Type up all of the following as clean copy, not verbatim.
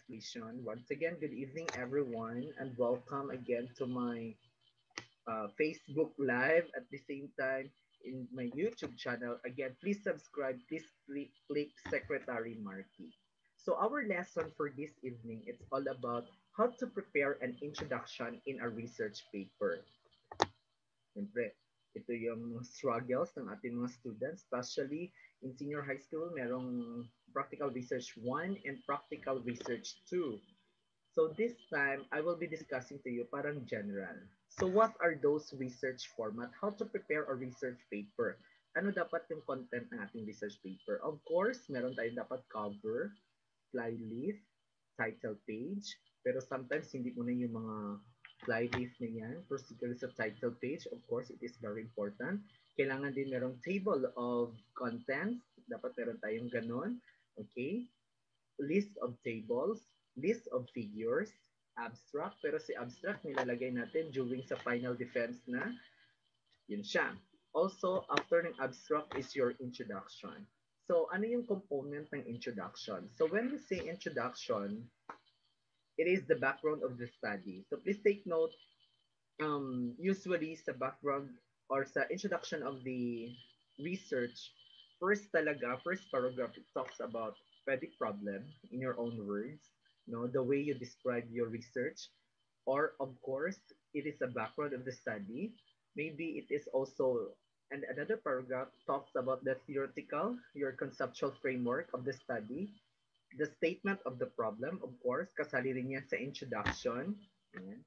Translation. Once again, good evening, everyone, and welcome again to my Facebook Live at the same time in my YouTube channel. Again, please subscribe. Please click Secretary Marky. So our lesson for this evening, it's all about how to prepare an introduction in a research paper. Siyempre, ito yung struggles ng ating mga students, especially in senior high school, merong practical research 1 and practical research 2. So this time, I will be discussing to you parang general. So what are those research format? How to prepare a research paper? Ano dapat yung content ng ating research paper? Of course, meron tayong dapat cover, flyleaf, title page. Pero sometimes hindi mo na yung mga flyleaf na yan. Particularly sa title page, of course, it is very important. Kailangan din merong table of contents. Dapat meron tayong ganon. Okay? List of tables, list of figures, abstract. Pero si abstract nilalagay natin during sa final defense na yun siya. Also, after ng abstract is your introduction. So, ano yung component ng introduction? So, when we say introduction, it is the background of the study. So, please take note, usually sa background or sa introduction of the research, first paragraph, it talks about pedic problem in your own words, the way you describe your research, or of course, it is a background of the study. Maybe it is also, and another paragraph talks about the theoretical, your conceptual framework of the study, the statement of the problem, of course, kasali rin yan sa introduction. Ayan.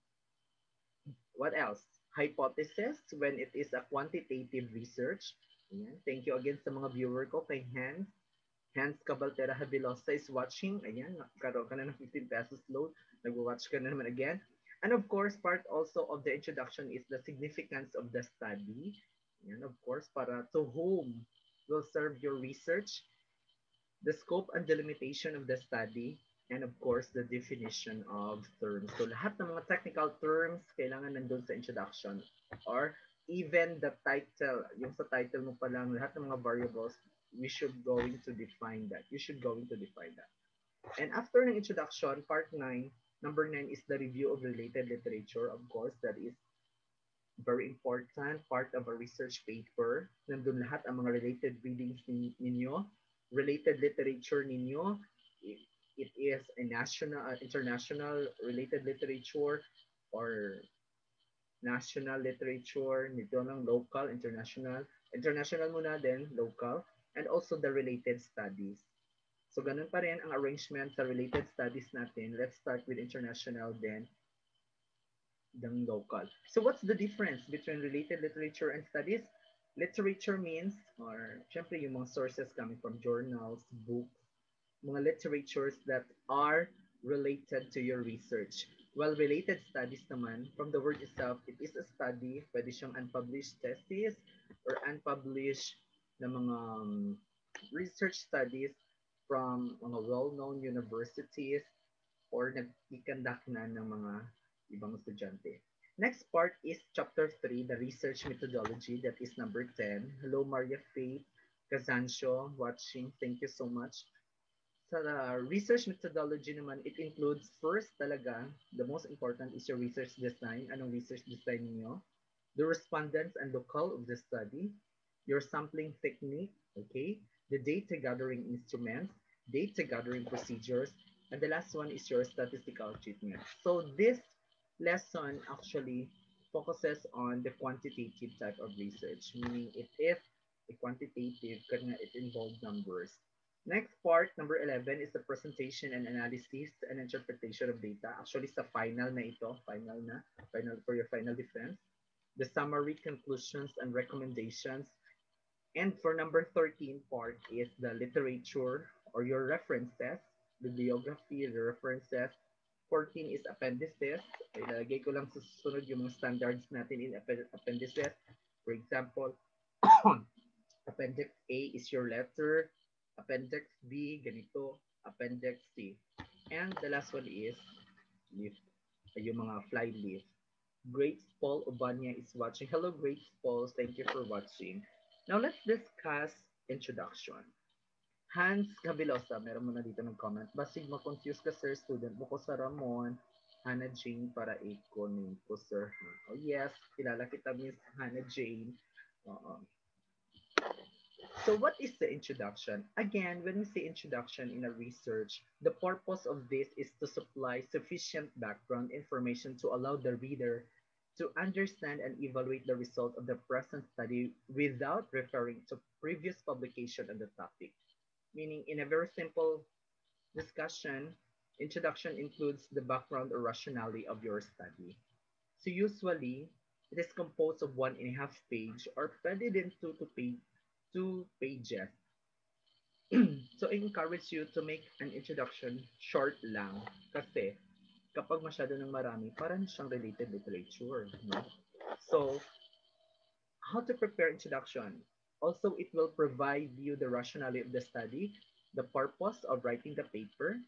What else? Hypothesis when it is a quantitative research. Ayan. Thank you again sa mga viewer ko kay Hans. Hans Cabaltera Habilosa is watching. Ayan, karoon ka na ng 15 pesos load. Nag-watch ka na naman again. And of course, part also of the introduction is the significance of the study. Ayan, of course, para to whom will serve your research, the scope and delimitation of the study, and of course, the definition of terms. So lahat ng mga technical terms, kailangan nandun sa introduction. Or even the title, yung sa title mo pa lang, lahat ng mga variables, we should going to define that. You should going to define that. And after ng introduction, part 9, number 9 is the review of related literature. Of course, that is very important part of a research paper. Nandun lahat ang mga related readings ninyo, related literature ninyo. It is a national, international related literature or national literature, nito lang local, international. International muna din, local, and also the related studies. So ganun pa rin ang arrangement sa related studies natin. Let's start with international then local. So what's the difference between related literature and studies? Literature means, or syempre yung mga sources coming from journals, books, mga literatures that are related to your research. While related studies naman, from the word itself, it is a study, pwede siyang unpublished thesis or unpublished na mga research studies from mga well-known universities or nag-conduct na ng mga ibang estudyante. Next part is chapter 3, the research methodology. That is number 10. Hello, Maria Faith Kazancio, watching. Thank you so much. Sa research methodology naman, it includes first talaga, the most important is your research design. Anong research design niyo? The respondents and locale of the study, your sampling technique, okay? The data gathering instruments, data gathering procedures, and the last one is your statistical treatment. So this lesson actually focuses on the quantitative type of research, meaning it is a quantitative because it involves numbers. Next part, number 11, is the presentation and analysis and interpretation of data. Actually, sa final na ito, final for your final defense. The summary, conclusions, and recommendations. And for number 13 part is the literature or your references, bibliography, the references. 14 is appendices. Ilagay ko lang sa susunod yung mga standards natin in appendices. For example, Appendix A is your letter. Appendix B, ganito. Appendix C. And the last one is leaf, yung mga fly leaf. Great Paul Obanya is watching. Hello, Great Paul. Thank you for watching. Now let's discuss introduction. Hans Cabilosa, meron mo na dito ng comment. Basig ma-confuse ka, sir, student mo ko sa Ramon. Hannah Jane para ko name ko, sir. Oh, yes, kilala kita, Miss Hannah Jane. Oo. So what is the introduction? Again, when we say introduction in a research, the purpose of this is to supply sufficient background information to allow the reader to understand and evaluate the result of the present study without referring to previous publication on the topic. Meaning, in a very simple discussion, introduction includes the background or rationale of your study. So usually, it is composed of 1.5 page or pwede din 2 pages. So I encourage you to make an introduction short lang kasi kapag masyado ng marami, parang siyang related literature, no? So, how to prepare introduction? Also, it will provide you the rationale of the study, the purpose of writing the paper,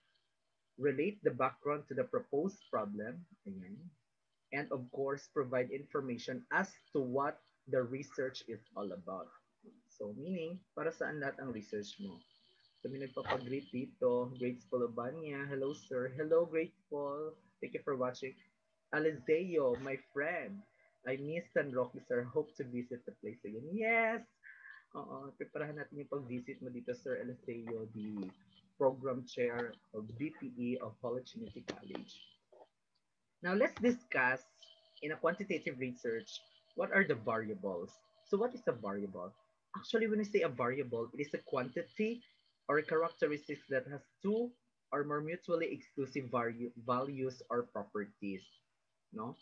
relate the background to the proposed problem, ayan, and of course, provide information as to what the research is all about. So, meaning, para saan lahat ang research mo? So, may nagpapag-greet dito. Grateful Obania. Hello, sir. Hello, Grateful. Thank you for watching. Alizeo, my friend. I miss San Roque, sir. Hope to visit the place again. Yes! Oo, preparahan natin yung pag-visit mo dito, Sir Alizeo, the program chair of BPE of Holy Trinity College. Now, let's discuss in a quantitative research, what are the variables? So what is a variable? Actually, when we say a variable, it is a quantity or a characteristic that has two or more mutually exclusive values or properties. No?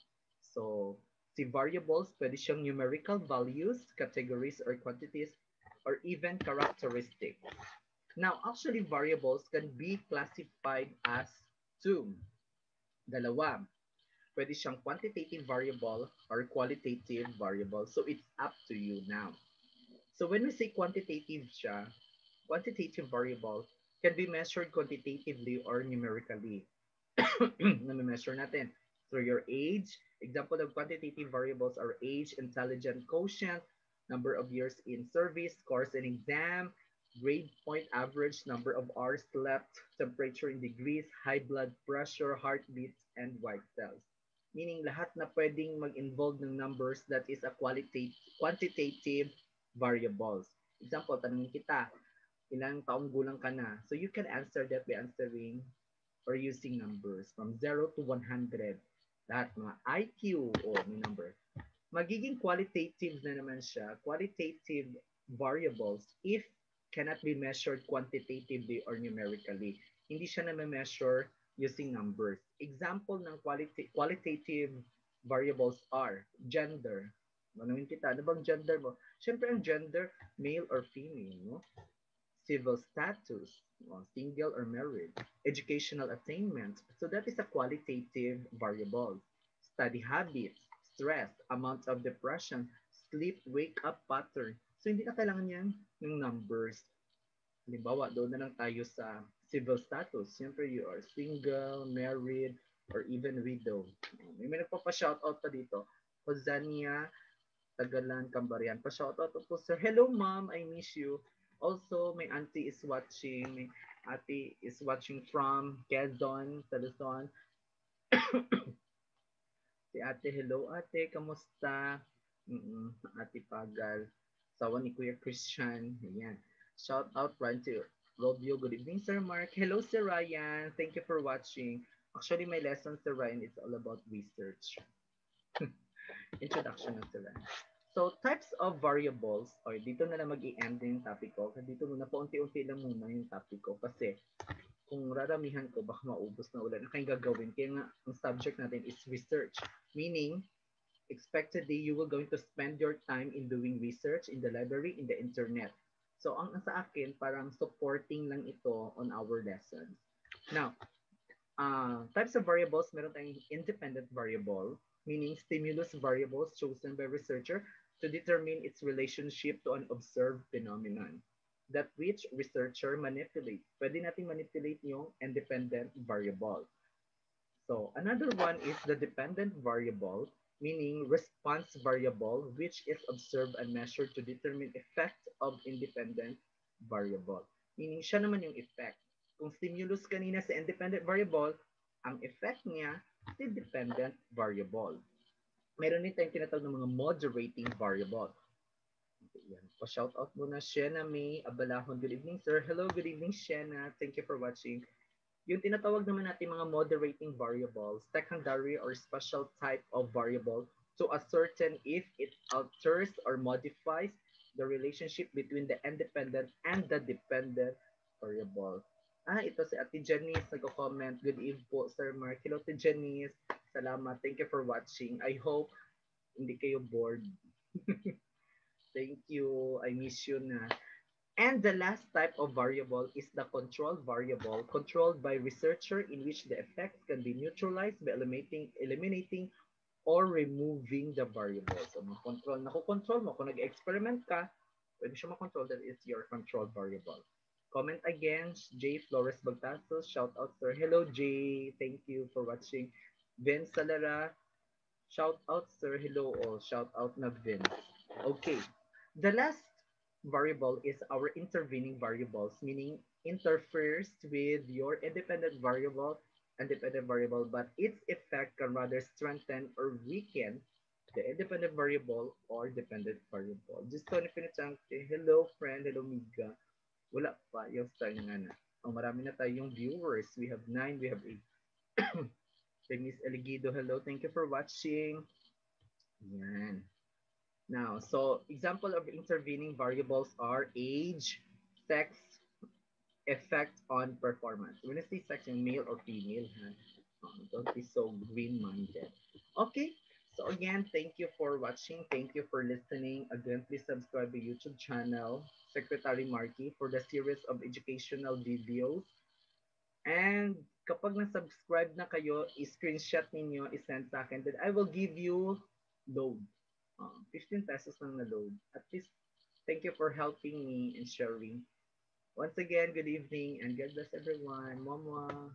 So, si variables, pwede siyang numerical values, categories, or quantities, or even characteristics. Now, actually, variables can be classified as two. Dalawa. Pwede siyang quantitative variable or qualitative variable. So it's up to you now. So when we say quantitative siya, quantitative variable can be measured quantitatively or numerically. Na-measure natin through your age. Example of quantitative variables are age, intelligence quotient, number of years in service, scores in exam, grade point average, number of hours slept, temperature in degrees, high blood pressure, heartbeats, and white cells. Meaning lahat na pwedeng mag-involve ng numbers that is a quantitative variables. Example, tanongin kita, ilang taong gulang ka na? So you can answer that by answering or using numbers from 0 to 100. Lahat mga IQ o may number. Magiging qualitative na naman siya, qualitative variables if cannot be measured quantitatively or numerically. Hindi siya na-measure using numbers. Example ng qualitative variables are gender. Manawin kita, ano bang gender mo? Siyempre ang gender, male or female, no? Civil status, single or married, educational attainment. So that is a qualitative variable. Study habits, stress, amount of depression, sleep, wake up pattern. So hindi na kailangan yan ng numbers. Halimbawa, doon na lang tayo sa civil status. Siyempre, you are single, married, or even widow. May nagpapa-shoutout pa dito. Hosania Tagalan, Cambarian. Pa-shoutout po, sir. Hello, ma'am. I miss you. Also, my auntie is watching. My ate is watching from Quezon, sa Luzon. Si ate, hello ate, kamusta? Ate Pagal. Sawa ni Kuya Christian. Ayan. Shout out right to Robio. Good evening, Sir Mark. Hello, Sir Ryan. Thank you for watching. Actually, my lesson, Sir Ryan, is all about research. Introduction na Sir Ryan. So, types of variables, or dito na lang mag-i-end yung topic ko. Dito muna, paunti-unti lang muna yung topic ko. Kasi, kung raramihan ko, baka maubos na ulan. Ang kayong gagawin. Kaya nga, ang subject natin is research. Meaning, expectedly, you will going to spend your time in doing research in the library, in the internet. So, ang sa akin, parang supporting lang ito on our lessons. Now, types of variables, meron tayong independent variable, meaning stimulus variables chosen by researcher to determine its relationship to an observed phenomenon that which researcher manipulate. Pwede natin manipulate yung independent variable. So another one is the dependent variable, meaning response variable, which is observed and measured to determine effect of independent variable. Meaning siya naman yung effect. Kung stimulus kanina sa independent variable, ang effect niya si dependent variable. Meron din tayong tinatawag ng mga moderating variable. Yan. Pa-shout out muna Shena May Abalahon. Good evening, sir. Hello, good evening, Shena. Thank you for watching. Yung tinatawag naman natin mga moderating variables, secondary or special type of variable to ascertain if it alters or modifies the relationship between the independent and the dependent variable. Ito si Ate Janice nagko-comment. Good evening po, Sir Mark. Hello, Ate Janice. Salamat. Thank you for watching. I hope hindi kayo bored. Thank you. I miss you na. And the last type of variable is the control variable, controlled by researcher in which the effects can be neutralized by eliminating or removing the variable. So, control, nakokontrol mo. Kung nag-experiment ka, pwede siya makontrol. That is your control variable. Comment again, J. Flores Bagtasos. Shout out, sir. Hello, J. Thank you for watching. Vince Salara. Shout out, sir. Hello, all. Shout out na Vince. Okay. The last variable is our intervening variables, meaning interferes with your independent variable, but its effect can rather strengthen or weaken the independent variable or dependent variable. Just to finish hello friend, hello Miga. Wala pa yung start nga na. Oh, marami na tayong viewers. We have 9, we have 8. Miss Eligido, hello. Thank you for watching. Yan. Now, so example of intervening variables are age, sex, effect on performance. When I say sex, yung male or female, don't be so green-minded. Okay, so again, thank you for watching. Thank you for listening. Again, please subscribe to YouTube channel, Secretary Marky, for the series of educational videos. And kapag na-subscribe na kayo, i-screenshot ninyo, i-send sa akin, then I will give you load. 15 pesos lang na load. At least, thank you for helping me and sharing. Once again, good evening and God bless everyone. Mwah mwah.